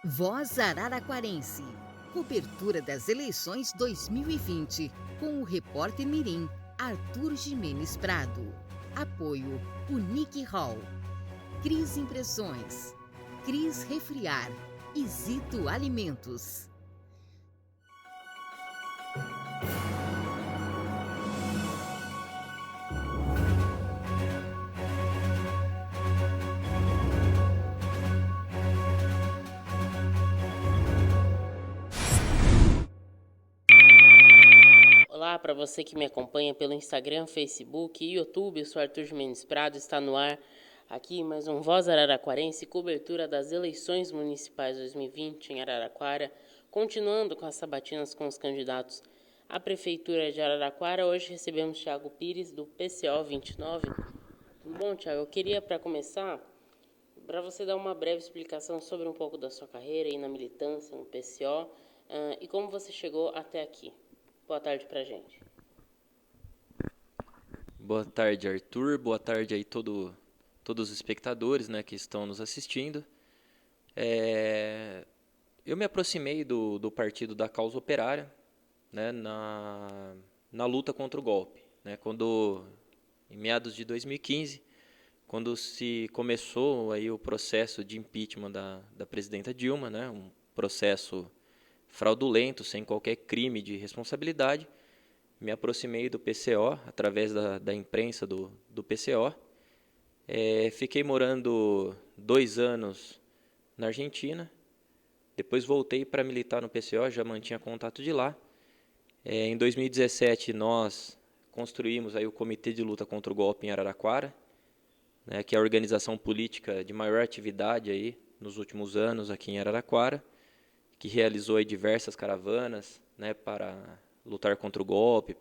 Voz Araraquarense. Cobertura das eleições 2020, com o repórter mirim Arthur Gimenez Prado. Apoio Unique Hall, Cris Impressões, Cris Refriar e Zito Alimentos. Olá, para você que me acompanha pelo Instagram, Facebook e YouTube, eu sou Arthur Gimenez Prado, está no ar aqui mais um Voz Araraquarense, cobertura das eleições municipais 2020 em Araraquara, continuando com as sabatinas com os candidatos à Prefeitura de Araraquara. Hoje recebemos Thiago Pires, do PCO 29. Tudo bom, Thiago? Eu queria, para começar, para você dar uma breve explicação sobre um pouco da sua carreira aí na militância, no PCO, e como você chegou até aqui. Boa tarde pra gente. Boa tarde, Arthur. Boa tarde aí todos os espectadores, né, que estão nos assistindo. Eu me aproximei do Partido da Causa Operária, né, na luta contra o golpe, né, em meados de 2015, quando se começou aí o processo de impeachment da presidenta Dilma, né, um processo fraudulento, sem qualquer crime de responsabilidade. Me aproximei do PCO através da imprensa do PCO. Fiquei morando 2 anos na Argentina. Depois voltei para militar no PCO, já mantinha contato de lá. Em 2017 nós construímos aí o Comitê de Luta contra o Golpe em Araraquara, né, que é a organização política de maior atividade aí nos últimos anos aqui em Araraquara, que realizou aí diversas caravanas, né, para lutar contra o golpe,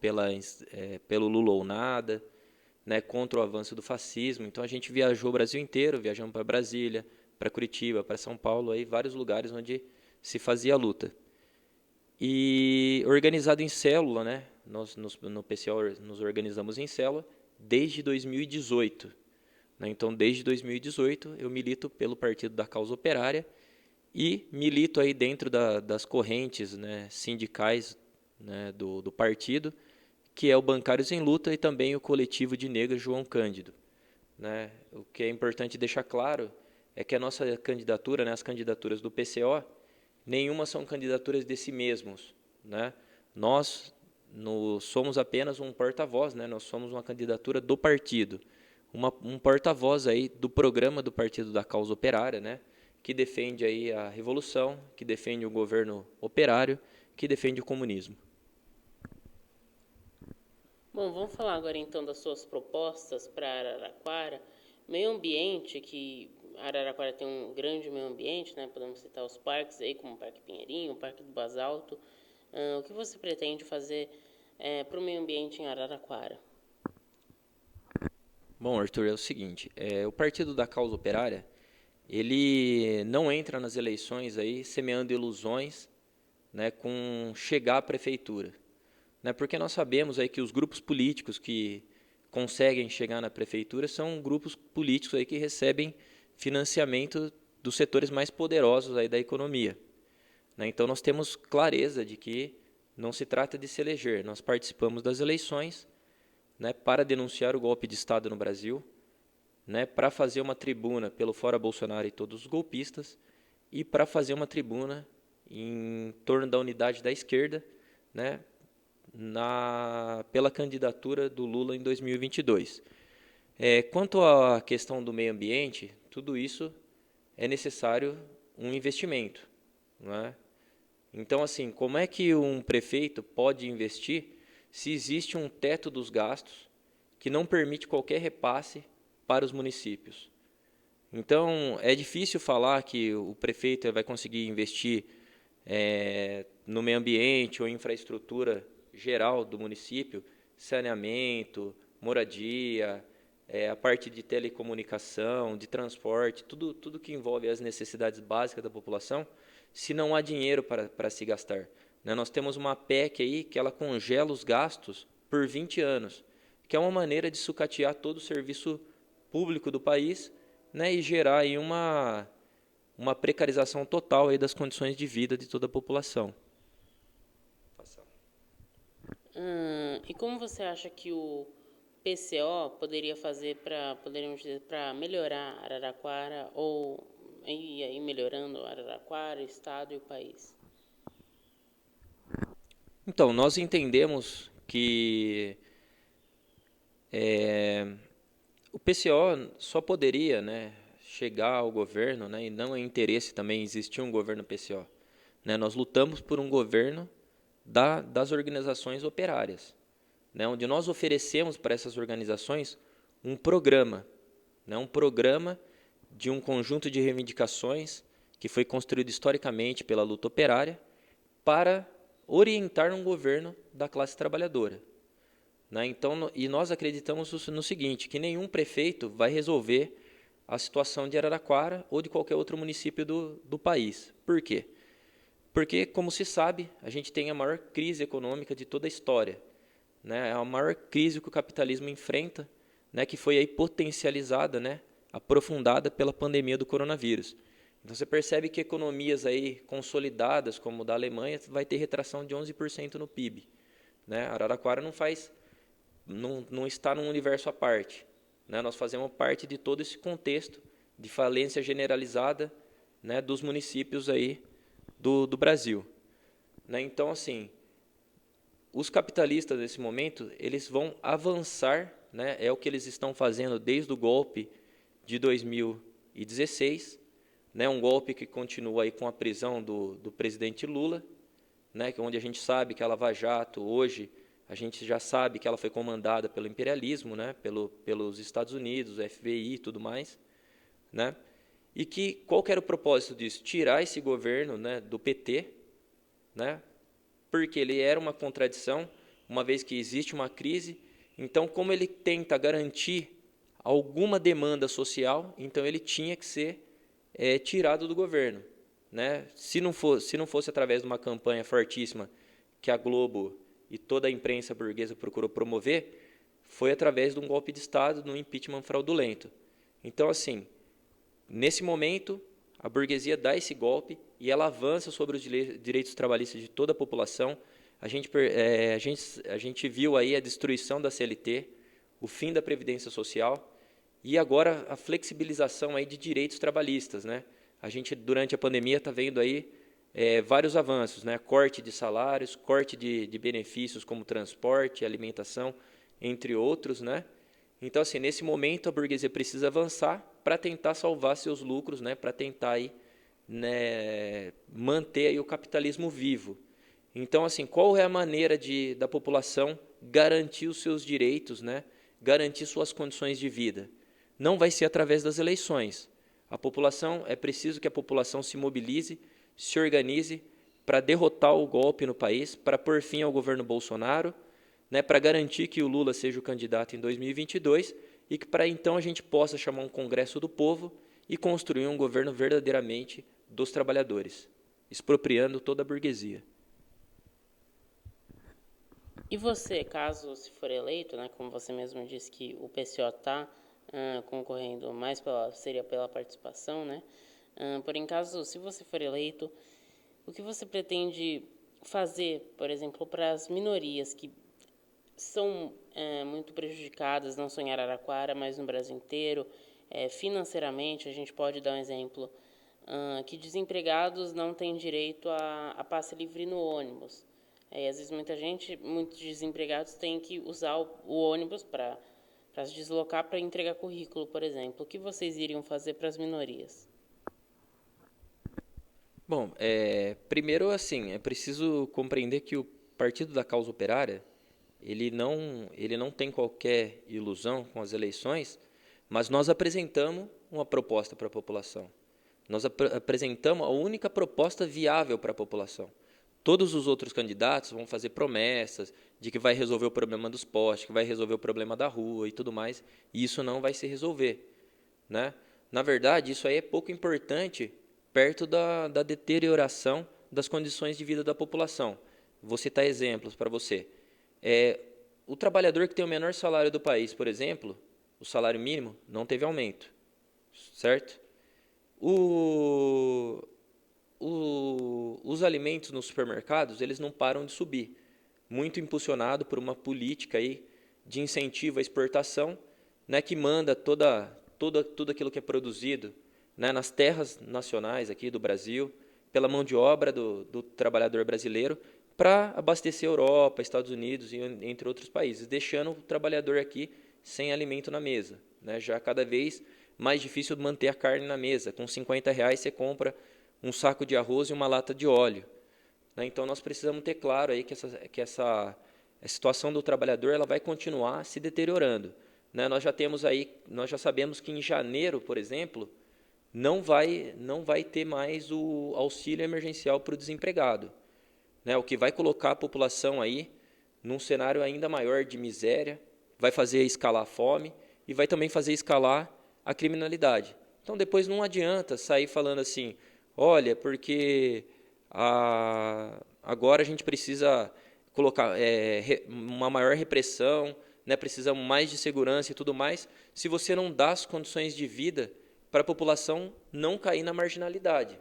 pelo Lula ou nada, né, contra o avanço do fascismo. Então a gente viajou o Brasil inteiro, viajamos para Brasília, para Curitiba, para São Paulo, aí vários lugares onde se fazia a luta. E organizado em célula, né, nós no PCO nos organizamos em célula desde 2018. Né, então desde 2018 eu milito pelo Partido da Causa Operária e milito aí dentro das correntes, né, sindicais, né, do partido, que é o Bancários em Luta e também o coletivo de negros João Cândido. Né? O que é importante deixar claro é que a nossa candidatura, né, as candidaturas do PCO, nenhuma são candidaturas de si mesmos. Né? Nós somos apenas um porta-voz, né? Nós somos uma candidatura do partido, um porta-voz aí do programa do Partido da Causa Operária, né? Que defende aí a revolução, que defende o governo operário, que defende o comunismo. Bom, vamos falar agora então das suas propostas para Araraquara. Meio ambiente, que Araraquara tem um grande meio ambiente, né? Podemos citar os parques aí, como o Parque Pinheirinho, o Parque do Basalto. O que você pretende fazer para o meio ambiente em Araraquara? Bom, Arthur, é o seguinte, o Partido da Causa Operária, ele não entra nas eleições aí semeando ilusões, né, com chegar à prefeitura. Né, porque nós sabemos aí que os grupos políticos que conseguem chegar na prefeitura são grupos políticos aí que recebem financiamento dos setores mais poderosos aí da economia. Né, então nós temos clareza de que não se trata de se eleger, nós participamos das eleições, né, para denunciar o golpe de Estado no Brasil, né, para fazer uma tribuna pelo Fora Bolsonaro e todos os golpistas e para fazer uma tribuna em torno da unidade da esquerda, né, pela candidatura do Lula em 2022. Quanto à questão do meio ambiente, tudo isso é necessário um investimento. Não é? Então, assim, como é que um prefeito pode investir se existe um teto dos gastos que não permite qualquer repasse para os municípios? Então, é difícil falar que o prefeito vai conseguir investir no meio ambiente ou infraestrutura geral do município, saneamento, moradia, a parte de telecomunicação, de transporte, tudo que envolve as necessidades básicas da população, se não há dinheiro para se gastar. Né? Nós temos uma PEC aí que ela congela os gastos por 20 anos, que é uma maneira de sucatear todo o serviço público do país, né, e gerar aí uma precarização total aí das condições de vida de toda a população. E como você acha que o PCO poderia fazer para melhorar Araraquara ou ir aí melhorando Araraquara, o estado e o país? Então, nós entendemos que o PCO só poderia, né, chegar ao governo, né, e não é interesse também existir um governo PCO. Né, nós lutamos por um governo das organizações operárias, né, onde nós oferecemos para essas organizações um programa, né, um programa de um conjunto de reivindicações que foi construído historicamente pela luta operária para orientar um governo da classe trabalhadora. Né? Então, e nós acreditamos no seguinte, que nenhum prefeito vai resolver a situação de Araraquara ou de qualquer outro município do país. Por quê? Porque, como se sabe, a gente tem a maior crise econômica de toda a história. Né? É a maior crise que o capitalismo enfrenta, né? Que foi aí potencializada, né? Aprofundada pela pandemia do coronavírus. Então você percebe que economias aí consolidadas, como da Alemanha, vai ter retração de 11% no PIB. Né? Araraquara não está num universo à parte. Né? Nós fazemos parte de todo esse contexto de falência generalizada, né, dos municípios aí do Brasil. Né? Então, assim, os capitalistas, nesse momento, eles vão avançar, né, é o que eles estão fazendo desde o golpe de 2016, né, um golpe que continua aí com a prisão do presidente Lula, né, onde a gente sabe que a Lava Jato, hoje, a gente já sabe que ela foi comandada pelo imperialismo, né, pelos Estados Unidos, FBI e tudo mais. Né, e que qual que era o propósito disso? Tirar esse governo, né, do PT, né, porque ele era uma contradição, uma vez que existe uma crise. Então, como ele tenta garantir alguma demanda social, então ele tinha que ser tirado do governo. Né? Se não fosse através de uma campanha fortíssima que a Globo e toda a imprensa burguesa procurou promover, foi através de um golpe de Estado, de um impeachment fraudulento. Então, assim, nesse momento, a burguesia dá esse golpe e ela avança sobre os direitos trabalhistas de toda a população. A gente viu aí a destruição da CLT, o fim da Previdência Social e agora a flexibilização aí de direitos trabalhistas. Né? A gente, durante a pandemia, está vendo aí vários avanços, né? Corte de salários, corte de benefícios como transporte, alimentação, entre outros. Né? Então, assim, nesse momento, a burguesia precisa avançar para tentar salvar seus lucros, né? Para tentar aí, né, manter aí o capitalismo vivo. Então, assim, qual é a maneira da população garantir os seus direitos, né? Garantir suas condições de vida? Não vai ser através das eleições. É preciso que a população se mobilize, se organize para derrotar o golpe no país, para pôr fim ao governo Bolsonaro, né, para garantir que o Lula seja o candidato em 2022 e que para então a gente possa chamar um Congresso do Povo e construir um governo verdadeiramente dos trabalhadores, expropriando toda a burguesia. E você, caso se for eleito, né, como você mesmo disse que o PCO está concorrendo mais seria pela participação, né? Porém, caso se você for eleito, o que você pretende fazer, por exemplo, para as minorias que são muito prejudicadas, não só em Araraquara, mas no Brasil inteiro, financeiramente? A gente pode dar um exemplo, que desempregados não têm direito a passe livre no ônibus. Às vezes muitos desempregados têm que usar o ônibus para se deslocar para entregar currículo, por exemplo. O que vocês iriam fazer para as minorias? Bom, primeiro, assim, é preciso compreender que o Partido da Causa Operária, ele não tem qualquer ilusão com as eleições, mas nós apresentamos uma proposta para a população. Nós apresentamos a única proposta viável para a população. Todos os outros candidatos vão fazer promessas de que vai resolver o problema dos postes, que vai resolver o problema da rua e tudo mais, e isso não vai se resolver. Né? Na verdade, isso aí é pouco importante perto da deterioração das condições de vida da população. Vou citar exemplos para você. O trabalhador que tem o menor salário do país, por exemplo, o salário mínimo, não teve aumento, certo? O, os alimentos nos supermercados, eles não param de subir, muito impulsionado por uma política aí de incentivo à exportação, né, que manda tudo aquilo que é produzido, né, nas terras nacionais aqui do Brasil, pela mão de obra do trabalhador brasileiro, para abastecer a Europa, Estados Unidos e entre outros países, deixando o trabalhador aqui sem alimento na mesa, né, já cada vez mais difícil manter a carne na mesa. Com R$ 50 você compra um saco de arroz e uma lata de óleo, né? Então nós precisamos ter claro aí que a situação do trabalhador ela vai continuar se deteriorando, né? Nós já sabemos que em janeiro, por exemplo, não vai ter mais o auxílio emergencial para o desempregado, né? O que vai colocar a população aí num cenário ainda maior de miséria, vai fazer escalar a fome e vai também fazer escalar a criminalidade. Então depois não adianta sair falando assim, olha, porque agora a gente precisa colocar uma maior repressão, né, precisamos mais de segurança e tudo mais, se você não dá as condições de vida para a população não cair na marginalidade,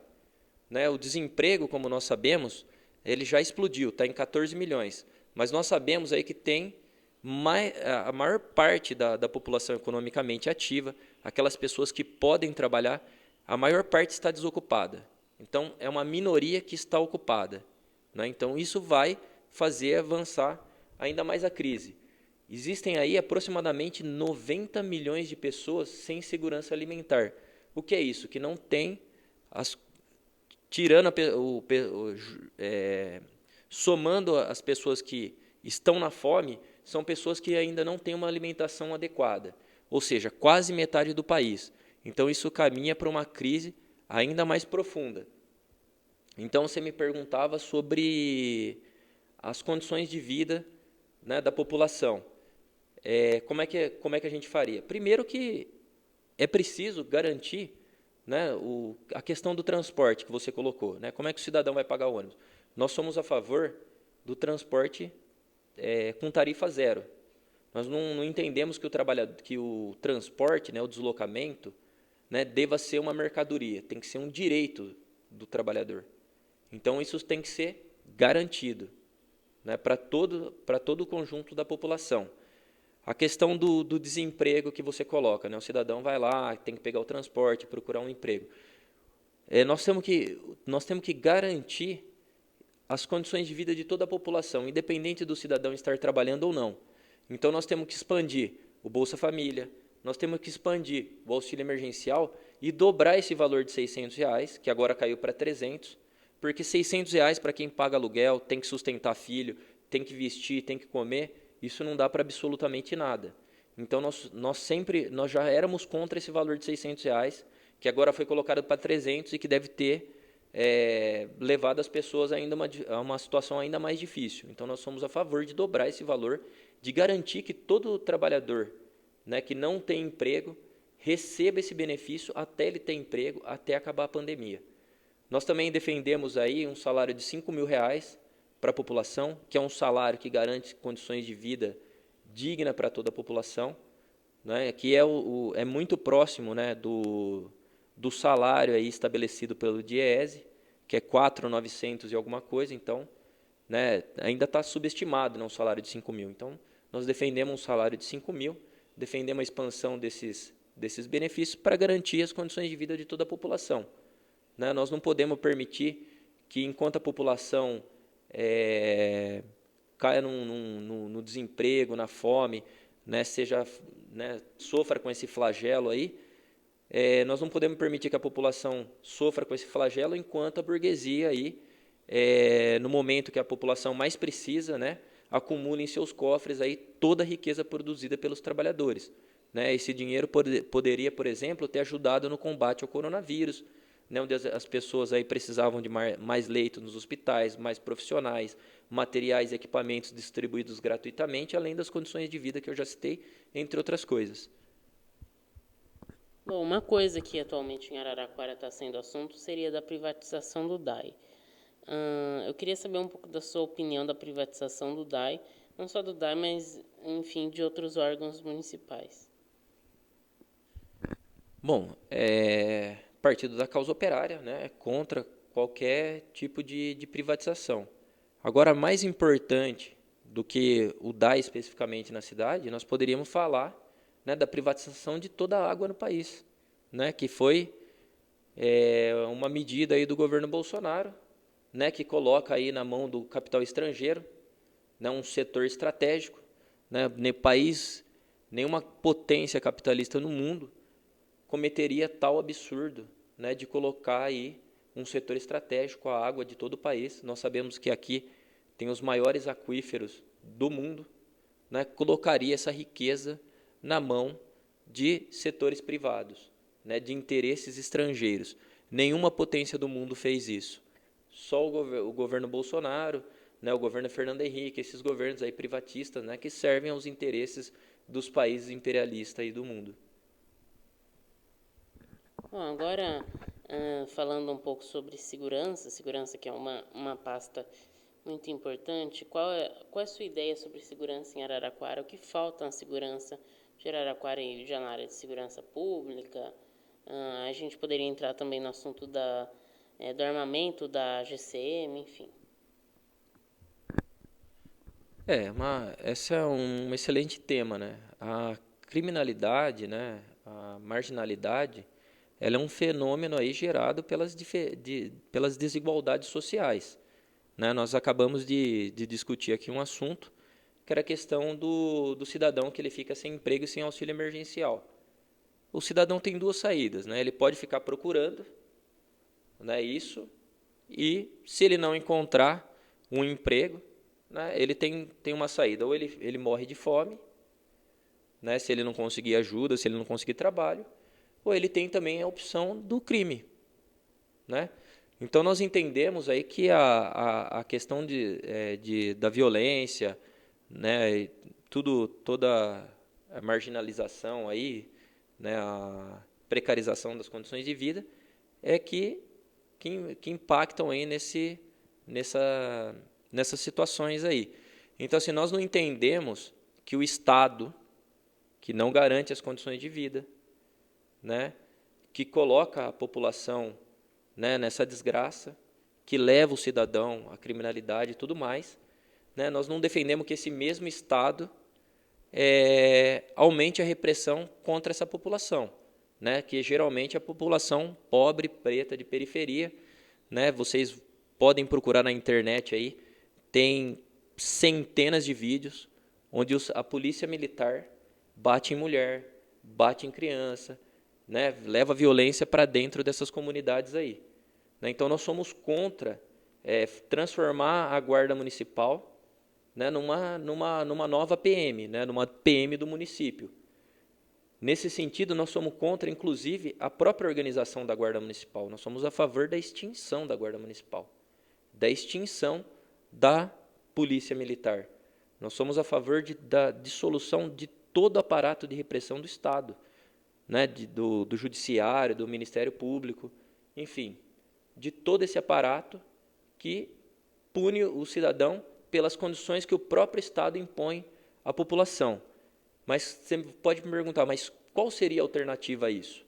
né? O desemprego, como nós sabemos, ele já explodiu, está em 14 milhões, mas nós sabemos aí que tem a maior parte da população economicamente ativa, aquelas pessoas que podem trabalhar, a maior parte está desocupada. Então, é uma minoria que está ocupada, né? Então, isso vai fazer avançar ainda mais a crise. Existem aí aproximadamente 90 milhões de pessoas sem segurança alimentar. O que é isso? Que não tem, somando as pessoas que estão na fome, são pessoas que ainda não têm uma alimentação adequada, ou seja, quase metade do país. Então, isso caminha para uma crise ainda mais profunda. Então, você me perguntava sobre as condições de vida, né, da população. Como é que a gente faria? Primeiro que é preciso garantir, né, a questão do transporte que você colocou, né? Como é que o cidadão vai pagar o ônibus? Nós somos a favor do transporte com tarifa zero. Nós não entendemos que o transporte, né, o deslocamento, né, deva ser uma mercadoria, tem que ser um direito do trabalhador. Então, isso tem que ser garantido, né, para todo o conjunto da população. A questão do desemprego que você coloca, né, o cidadão vai lá, tem que pegar o transporte, procurar um emprego. Nós temos que garantir as condições de vida de toda a população, independente do cidadão estar trabalhando ou não. Então, nós temos que expandir o Bolsa Família, nós temos que expandir o auxílio emergencial e dobrar esse valor de R$ 600, que agora caiu para 300, porque R$ 600 para quem paga aluguel, tem que sustentar filho, tem que vestir, tem que comer, isso não dá para absolutamente nada. Então, nós já éramos contra esse valor de R$ 600, que agora foi colocado para 300 e que deve ter levado as pessoas a uma situação ainda mais difícil. Então, nós somos a favor de dobrar esse valor, de garantir que todo trabalhador, né, que não tem emprego receba esse benefício até ele ter emprego, até acabar a pandemia. Nós também defendemos aí um salário de R$ 5.000 para a população, que é um salário que garante condições de vida digna para toda a população, né, que é muito próximo, né, do salário aí estabelecido pelo DIEESE, que é 4.900 e alguma coisa, então, né, ainda está subestimado, né, um salário de 5 mil. Então, nós defendemos um salário de 5 mil, defendemos a expansão desses benefícios para garantir as condições de vida de toda a população, né? Nós não podemos permitir que, enquanto a população caia no desemprego, na fome, né, sofra com esse flagelo aí, nós não podemos permitir que a população sofra com esse flagelo enquanto a burguesia aí, no momento que a população mais precisa, né, acumula em seus cofres aí toda a riqueza produzida pelos trabalhadores, né? Esse dinheiro poderia, por exemplo, ter ajudado no combate ao coronavírus, né, onde as pessoas aí precisavam de mais leitos nos hospitais, mais profissionais, materiais e equipamentos distribuídos gratuitamente, além das condições de vida que eu já citei, entre outras coisas. Bom, uma coisa que atualmente em Araraquara está sendo assunto seria da privatização do DAI. Eu queria saber um pouco da sua opinião da privatização do DAI, não só do DAI, mas, enfim, de outros órgãos municipais. Bom, Partido da Causa Operária, né, é contra qualquer tipo de privatização. Agora, mais importante do que o DAE especificamente na cidade, nós poderíamos falar, né, da privatização de toda a água no país, né, que foi uma medida aí do governo Bolsonaro, né, que coloca aí na mão do capital estrangeiro, né, um setor estratégico, né, nenhuma potência capitalista no mundo cometeria tal absurdo, né, de colocar aí um setor estratégico, a água de todo o país. Nós sabemos que aqui tem os maiores aquíferos do mundo, né, colocaria essa riqueza na mão de setores privados, né, de interesses estrangeiros. Nenhuma potência do mundo fez isso. Só o governo Bolsonaro, né, o governo Fernando Henrique, esses governos aí privatistas, né, que servem aos interesses dos países imperialistas aí do mundo. Bom, agora, falando um pouco sobre segurança que é uma pasta muito importante, qual é a sua ideia sobre segurança em Araraquara? O que falta na segurança de Araraquara e já na área de segurança pública? A gente poderia entrar também no assunto do armamento da GCM, enfim. Esse é um excelente tema, né? A criminalidade, né, a marginalidade, ela é um fenômeno aí gerado pelas desigualdades sociais, né? Nós acabamos de discutir aqui um assunto que era a questão do cidadão que ele fica sem emprego e sem auxílio emergencial. O cidadão tem duas saídas, né? Ele pode ficar procurando, né, isso, e se ele não encontrar um emprego, né, ele tem uma saída, ou ele morre de fome, né, se ele não conseguir ajuda, se ele não conseguir trabalho, ou ele tem também a opção do crime, né? Então nós entendemos aí que a questão da violência, né, toda a marginalização aí, né, a precarização das condições de vida é que impactam aí nessas situações aí. Então, assim, nós não entendemos que o Estado, que não garante as condições de vida, né, que coloca a população, né, nessa desgraça, que leva o cidadão à criminalidade e tudo mais, né, nós não defendemos que esse mesmo Estado aumente a repressão contra essa população, né, que geralmente é a população pobre, preta, de periferia, né, vocês podem procurar na internet aí, tem centenas de vídeos onde a polícia militar bate em mulher, bate em criança, né, leva violência para dentro dessas comunidades aí, né. Então nós somos contra transformar a guarda municipal, né, numa nova PM, né, numa PM do município. Nesse sentido, nós somos contra, inclusive, a própria organização da Guarda Municipal. Nós somos a favor da extinção da Guarda Municipal, da extinção da Polícia Militar. Nós somos a favor da dissolução de todo o aparato de repressão do Estado, né, do Judiciário, do Ministério Público, enfim, de todo esse aparato que pune o cidadão pelas condições que o próprio Estado impõe à população. Mas você pode me perguntar, mas qual seria a alternativa a isso?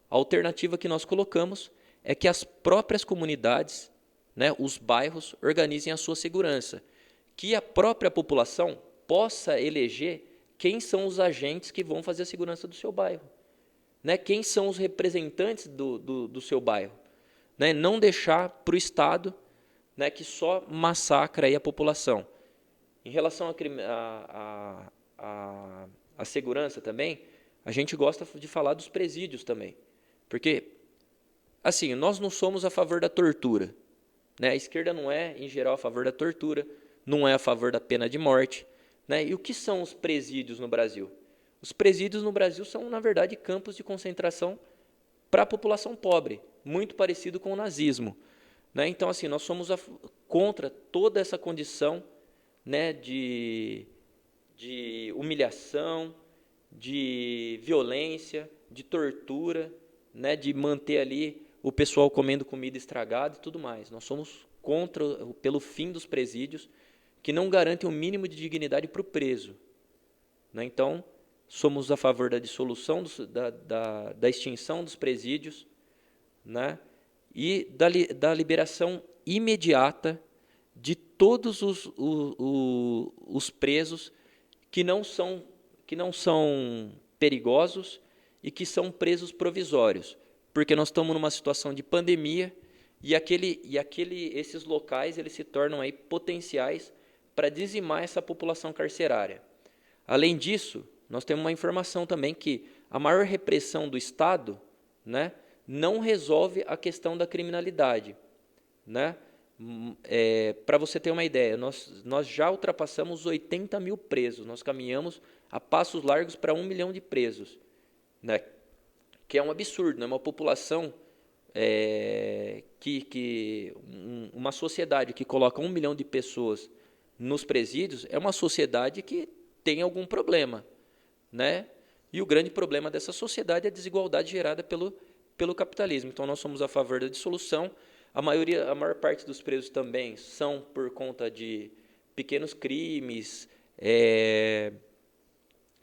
A alternativa que nós colocamos é que as próprias comunidades, né, os bairros, organizem a sua segurança, que a própria população possa eleger quem são os agentes que vão fazer a segurança do seu bairro, né, quem são os representantes do seu bairro, né, não deixar para o Estado, né, que só massacra aí a população. Em relação a segurança também, a gente gosta de falar dos presídios também, porque, assim, nós não somos a favor da tortura, né? A esquerda não é, em geral, a favor da tortura, não é a favor da pena de morte, né? E o que são os presídios no Brasil? Os presídios no Brasil são, na verdade, campos de concentração para a população pobre, muito parecido com o nazismo, né? Então, assim, nós somos contra toda essa condição, né, de humilhação, de violência, de tortura, né, de manter ali o pessoal comendo comida estragada e tudo mais. Nós somos pelo fim dos presídios, que não garantem o mínimo de dignidade para o preso, né? Então, somos a favor da dissolução, da extinção dos presídios, né, e da liberação imediata de todos os presos que não são perigosos e que são presos provisórios, porque nós estamos numa situação de pandemia e esses locais eles se tornam aí potenciais para dizimar essa população carcerária. Além disso, nós temos uma informação também que a maior repressão do Estado, né, não resolve a questão da criminalidade, né? Para você ter uma ideia, nós já ultrapassamos 80 mil presos, nós caminhamos a passos largos para 1 milhão de presos, né? Que é um absurdo, né? Uma população, uma sociedade que coloca 1 milhão de pessoas nos presídios é uma sociedade que tem algum problema, né? E o grande problema dessa sociedade é a desigualdade gerada pelo capitalismo. Então, nós somos a favor da dissolução. A maior parte dos presos também são por conta de pequenos crimes.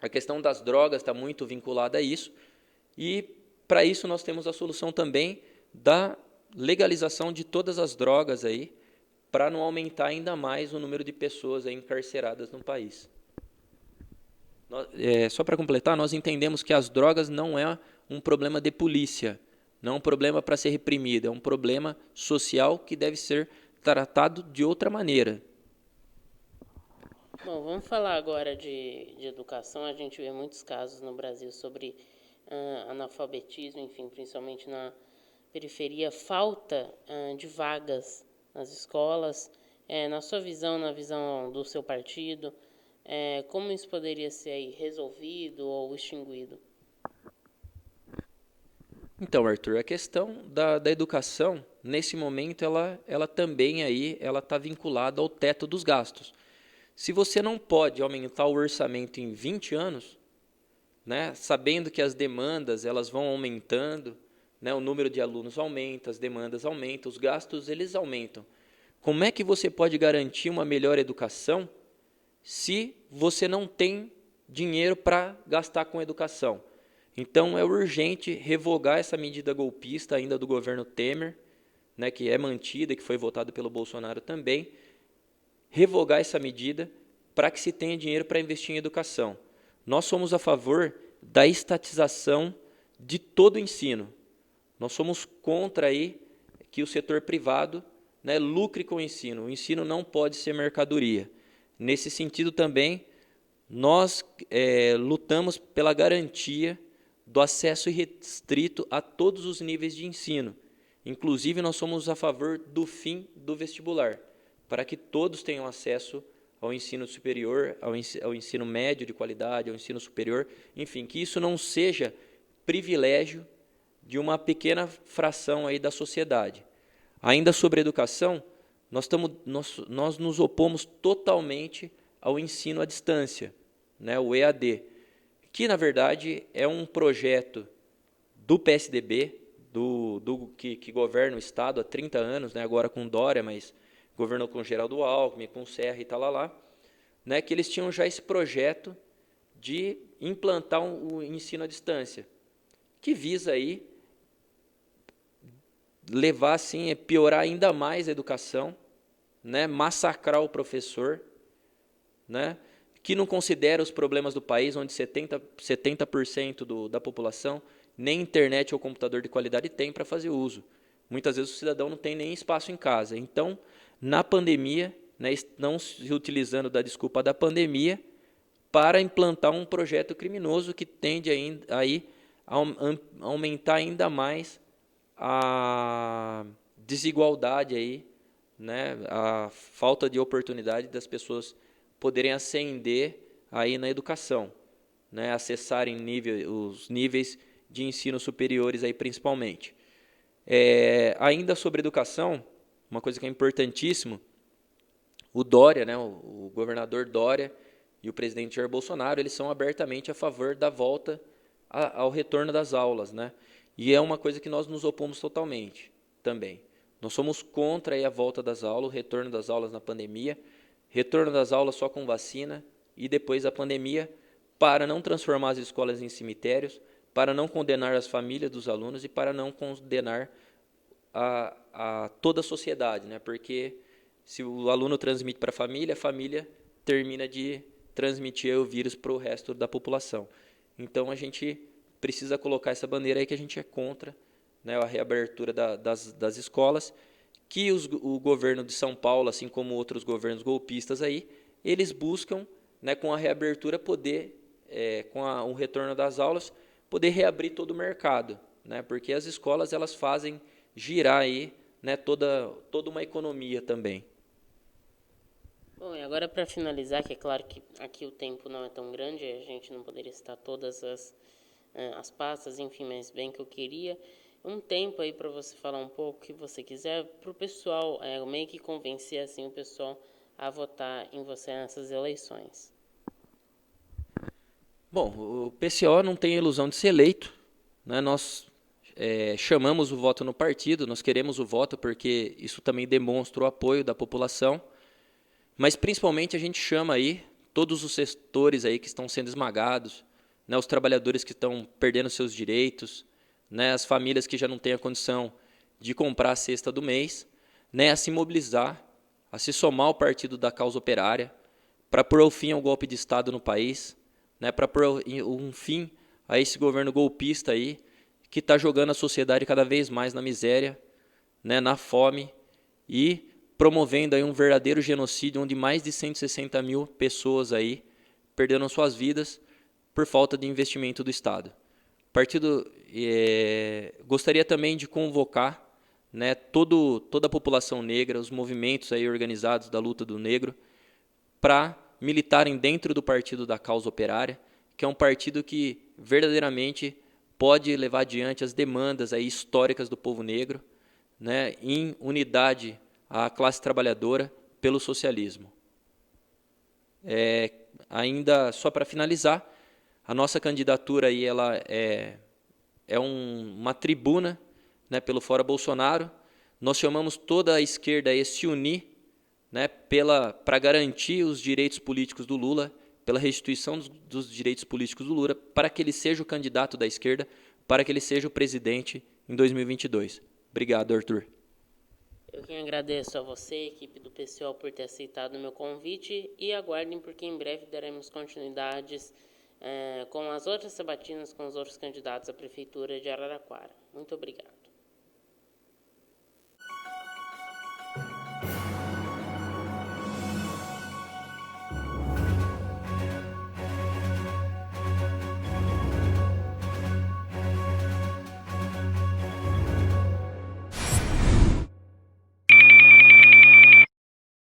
A questão das drogas está muito vinculada a isso. E, para isso, nós temos a solução também da legalização de todas as drogas aí, para não aumentar ainda mais o número de pessoas aí encarceradas no país. Só para completar, nós entendemos que as drogas não é um problema de polícia, não é um problema para ser reprimido, é um problema social que deve ser tratado de outra maneira. Bom, vamos falar agora de educação. A gente vê muitos casos no Brasil sobre analfabetismo, enfim, principalmente na periferia, falta de vagas nas escolas. Na sua visão, na visão do seu partido, como isso poderia ser aí resolvido ou extinguido? Então, Arthur, a questão da educação, nesse momento, ela também está vinculada ao teto dos gastos. Se você não pode aumentar o orçamento em 20 anos, né, sabendo que as demandas elas vão aumentando, né, o número de alunos aumenta, as demandas aumentam, os gastos eles aumentam. Como é que você pode garantir uma melhor educação se você não tem dinheiro para gastar com educação? Então, é urgente revogar essa medida golpista ainda do governo Temer, né, que é mantida, que foi votada pelo Bolsonaro também, revogar essa medida para que se tenha dinheiro para investir em educação. Nós somos a favor da estatização de todo o ensino. Nós somos contra aí que o setor privado, né, lucre com o ensino. O ensino não pode ser mercadoria. Nesse sentido também, nós lutamos pela garantia do acesso irrestrito a todos os níveis de ensino. Inclusive, nós somos a favor do fim do vestibular, para que todos tenham acesso ao ensino superior, ao ensino médio de qualidade, ao ensino superior, enfim, que isso não seja privilégio de uma pequena fração aí da sociedade. Ainda sobre educação, nós nos opomos totalmente ao ensino à distância, né, o EAD, que, na verdade, é um projeto do PSDB, que governa o Estado há 30 anos, né, agora com Dória, mas governou com Geraldo Alckmin, com Serra e talalá, né, que eles tinham já esse projeto de implantar o ensino à distância, que visa aí levar, assim, piorar ainda mais a educação, né, massacrar o professor, né, que não considera os problemas do país, onde 70% da população nem internet ou computador de qualidade tem para fazer uso. Muitas vezes o cidadão não tem nem espaço em casa. Então, na pandemia, né, não se utilizando da desculpa da pandemia, para implantar um projeto criminoso que tende aí a aumentar ainda mais a desigualdade, aí, né, a falta de oportunidade das pessoas poderem ascender aí na educação, né, acessarem os níveis de ensino superiores aí principalmente. Ainda sobre educação, uma coisa que é importantíssimo, o Dória, né, o governador Dória e o presidente Jair Bolsonaro, eles são abertamente a favor da volta ao retorno das aulas, né? E é uma coisa que nós nos opomos totalmente também. Nós somos contra aí a volta das aulas, o retorno das aulas na pandemia, retorno das aulas só com vacina e depois da pandemia, para não transformar as escolas em cemitérios, para não condenar as famílias dos alunos e para não condenar a toda a sociedade, né? Porque se o aluno transmite para a família termina de transmitir o vírus para o resto da população. Então, a gente precisa colocar essa bandeira aí que a gente é contra, né, a reabertura das escolas, que o governo de São Paulo, assim como outros governos golpistas aí, eles buscam, né, com a reabertura poder, o retorno das aulas, poder reabrir todo o mercado, né, porque as escolas elas fazem girar aí, né, toda uma economia também. Bom, e agora para finalizar, que é claro que aqui o tempo não é tão grande, a gente não poderia citar todas as pastas, enfim, mas bem que eu queria um tempo aí para você falar um pouco o que você quiser para o pessoal, meio que convencer assim o pessoal a votar em você nessas eleições. Bom, o PCO não tem ilusão de ser eleito, né? Nós chamamos o voto no partido, nós queremos o voto porque isso também demonstra o apoio da população, mas principalmente a gente chama aí todos os setores aí que estão sendo esmagados, né? Os trabalhadores que estão perdendo seus direitos, né? As famílias que já não têm a condição de comprar a cesta do mês, né? A se mobilizar, a se somar ao partido da causa operária, para pôr um fim ao golpe de Estado no país, né? Para pôr um fim a esse governo golpista aí, que está jogando a sociedade cada vez mais na miséria, né? Na fome e promovendo aí um verdadeiro genocídio, onde mais de 160 mil pessoas aí perderam suas vidas por falta de investimento do Estado. O partido gostaria também de convocar, né, toda a população negra, os movimentos aí organizados da luta do negro, para militarem dentro do partido da causa operária, que é um partido que verdadeiramente pode levar adiante as demandas aí históricas do povo negro, né, em unidade à classe trabalhadora pelo socialismo. Ainda só para finalizar, a nossa candidatura aí, ela é uma tribuna, né, pelo Fora Bolsonaro. Nós chamamos toda a esquerda a se unir, né, para garantir os direitos políticos do Lula, pela restituição dos direitos políticos do Lula, para que ele seja o candidato da esquerda, para que ele seja o presidente em 2022. Obrigado, Arthur. Eu que agradeço a você, equipe do PCO, por ter aceitado o meu convite e aguardem porque em breve daremos continuidades com as outras sabatinas, com os outros candidatos à Prefeitura de Araraquara. Muito obrigado.